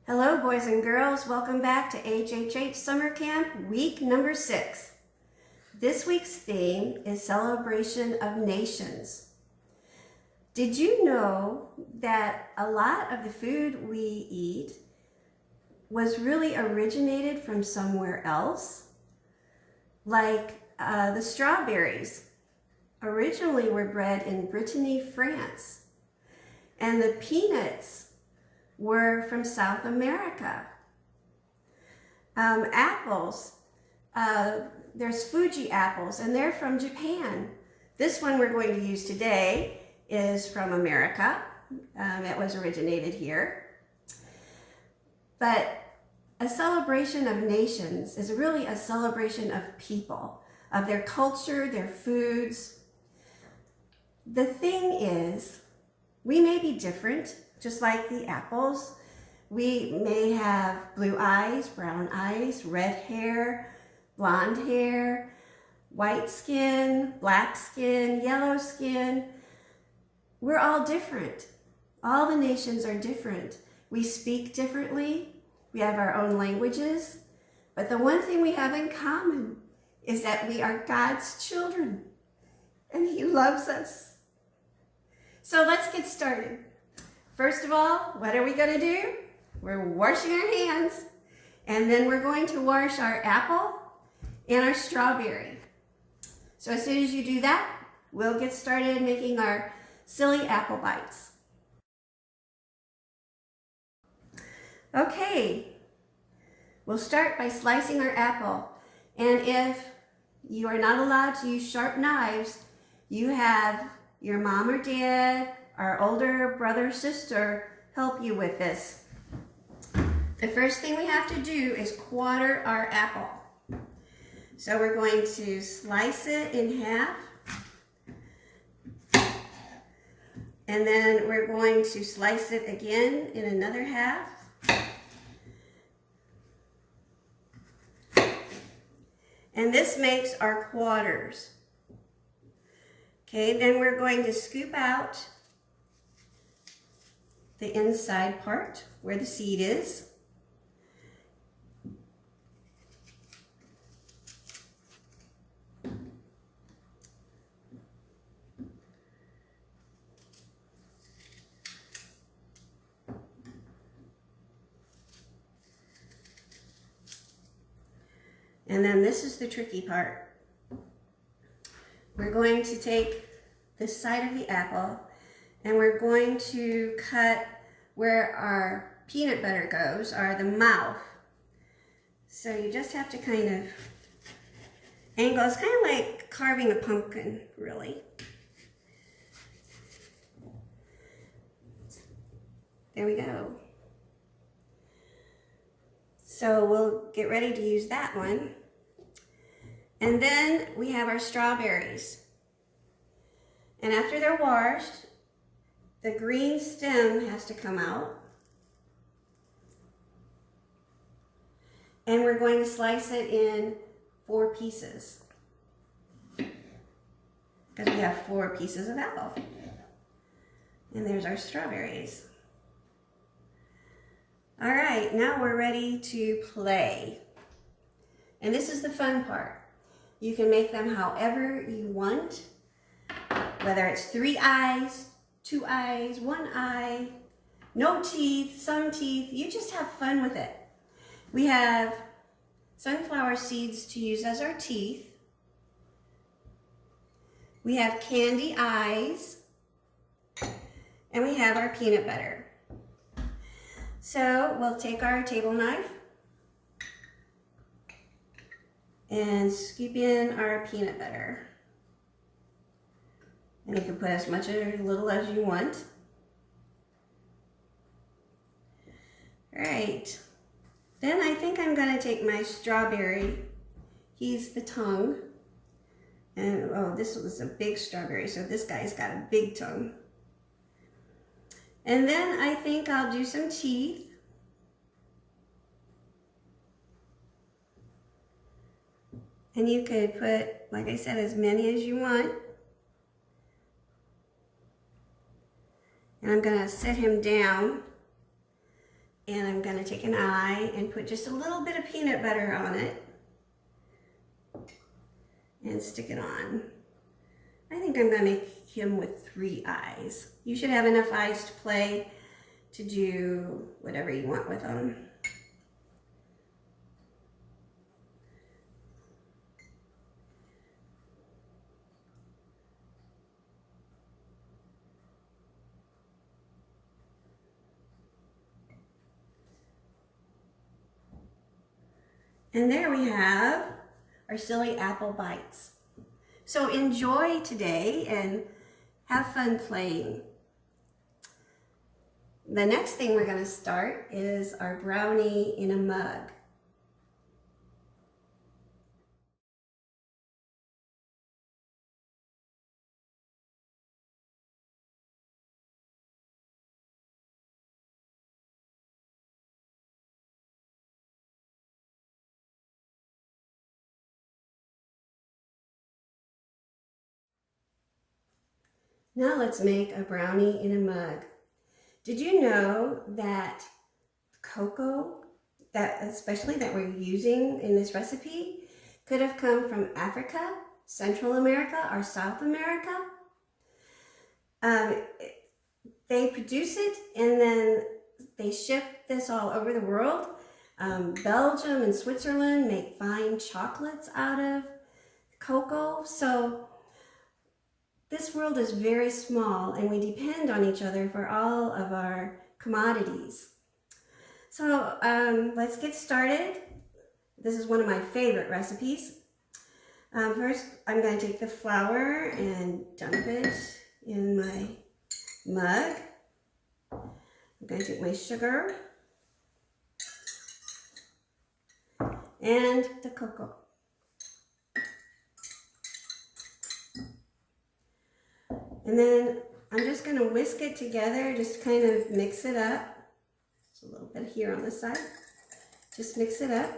Hello, boys and girls. Welcome back to HHH Summer Camp, week number 6. This week's theme is Celebration of Nations. Did you know that a lot of the food we eat was really originated from somewhere else? Like the strawberries originally were bred in Brittany, France, and the peanuts were from South America. Apples, there's Fuji apples, and they're from Japan. This one we're going to use today is from America. It was originated here. But a celebration of nations is really a celebration of people, of their culture, their foods. The thing is, we may be different. Just like the apples, we may have blue eyes, brown eyes, red hair, blonde hair, white skin, black skin, yellow skin. We're all different. All the nations are different. We speak differently. We have our own languages. But the one thing we have in common is that we are God's children, and He loves us. So let's get started. First of all, what are we going to do? We're washing our hands, and then we're going to wash our apple and our strawberry. So as soon as you do that, we'll get started making our silly apple bites. Okay, we'll start by slicing our apple. And if you are not allowed to use sharp knives, you have your mom or dad, our older brother or sister help you with this. The first thing we have to do is quarter our apple. So we're going to slice it in half. And then we're going to slice it again in another half. And this makes our quarters. Okay, then we're going to scoop out the inside part where the seed is. And then this is the tricky part. We're going to take this side of the apple and we're going to cut where our peanut butter goes, or the mouth. So you just have to kind of angle. It's kind of like carving a pumpkin, really. There we go. So we'll get ready to use that one. And then we have our strawberries. And after they're washed, the green stem has to come out. And we're going to slice it in 4 pieces. Because we have 4 pieces of apple. And there's our strawberries. All right, now we're ready to play. And this is the fun part. You can make them however you want, whether it's 3 eyes, 2 eyes, 1 eye, no teeth, some teeth. You just have fun with it. We have sunflower seeds to use as our teeth. We have candy eyes. And we have our peanut butter. So we'll take our table knife and scoop in our peanut butter. And you can put as much or little as you want. All right. Then I think I'm going to take my strawberry. He's the tongue. And oh, this was a big strawberry, so this guy's got a big tongue. And then I think I'll do some teeth. And you could put, like I said, as many as you want. And I'm going to set him down. And I'm going to take an eye and put just a little bit of peanut butter on it and stick it on. I think I'm going to make him with 3 eyes. You should have enough eyes to play to do whatever you want with them. And there we have our silly apple bites. So enjoy today and have fun playing. The next thing we're going to start is our brownie in a mug. Now let's make a brownie in a mug. Did you know that cocoa, especially that we're using in this recipe, could have come from Africa, Central America, or South America? They produce it and then they ship this all over the world. Belgium and Switzerland make fine chocolates out of cocoa. So this world is very small and we depend on each other for all of our commodities. So let's get started. This is one of my favorite recipes. First, I'm going to take the flour and dump it in my mug. I'm going to take my sugar and the cocoa. And then I'm just going to whisk it together, just kind of mix it up. There's a little bit here on the side. Just mix it up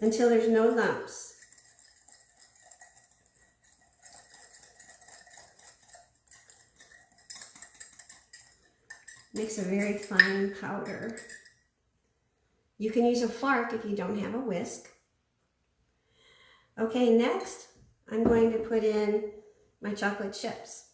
until there's no lumps. Makes a very fine powder. You can use a fork if you don't have a whisk. Okay, next I'm going to put in my chocolate chips,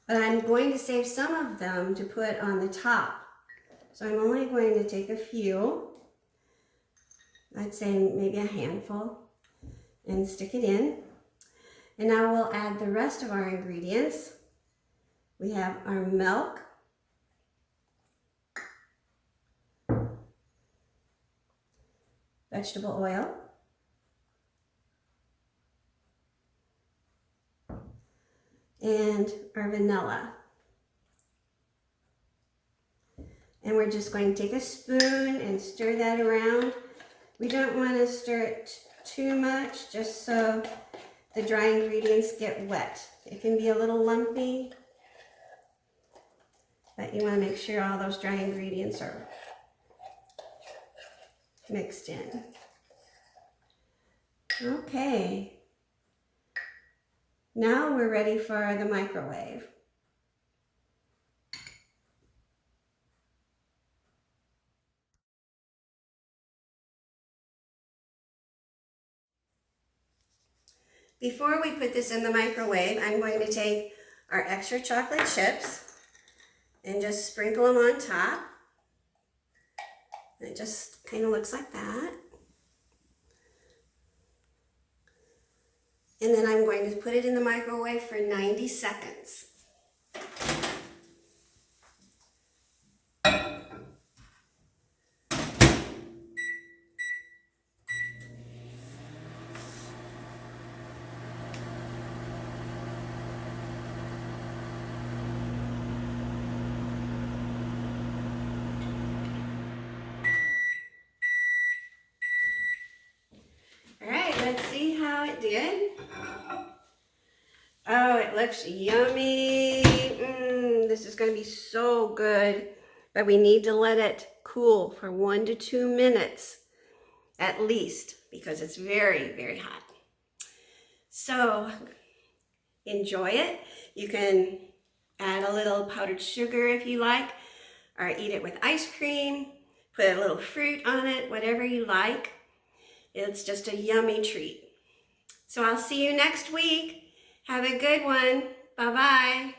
but I'm going to save some of them to put on the top. So I'm only going to take a few, I'd say maybe a handful, and stick it in. And now we'll add the rest of our ingredients. We have our milk, vegetable oil, and our vanilla. And we're just going to take a spoon and stir that around. We don't want to stir it too much, just so the dry ingredients get wet. It can be a little lumpy, but you want to make sure all those dry ingredients are mixed in. Okay. Now we're ready for the microwave. Before we put this in the microwave, I'm going to take our extra chocolate chips and just sprinkle them on top. It just kind of looks like that. And then I'm going to put it in the microwave for 90 seconds. All right, let's see how it did. Oh, it looks yummy. This is going to be so good, but we need to let it cool for 1 to 2 minutes at least, because it's very, very hot. So enjoy it. You can add a little powdered sugar if you like, or eat it with ice cream, put a little fruit on it, whatever you like. It's just a yummy treat. So I'll see you next week. Have a good one. Bye-bye.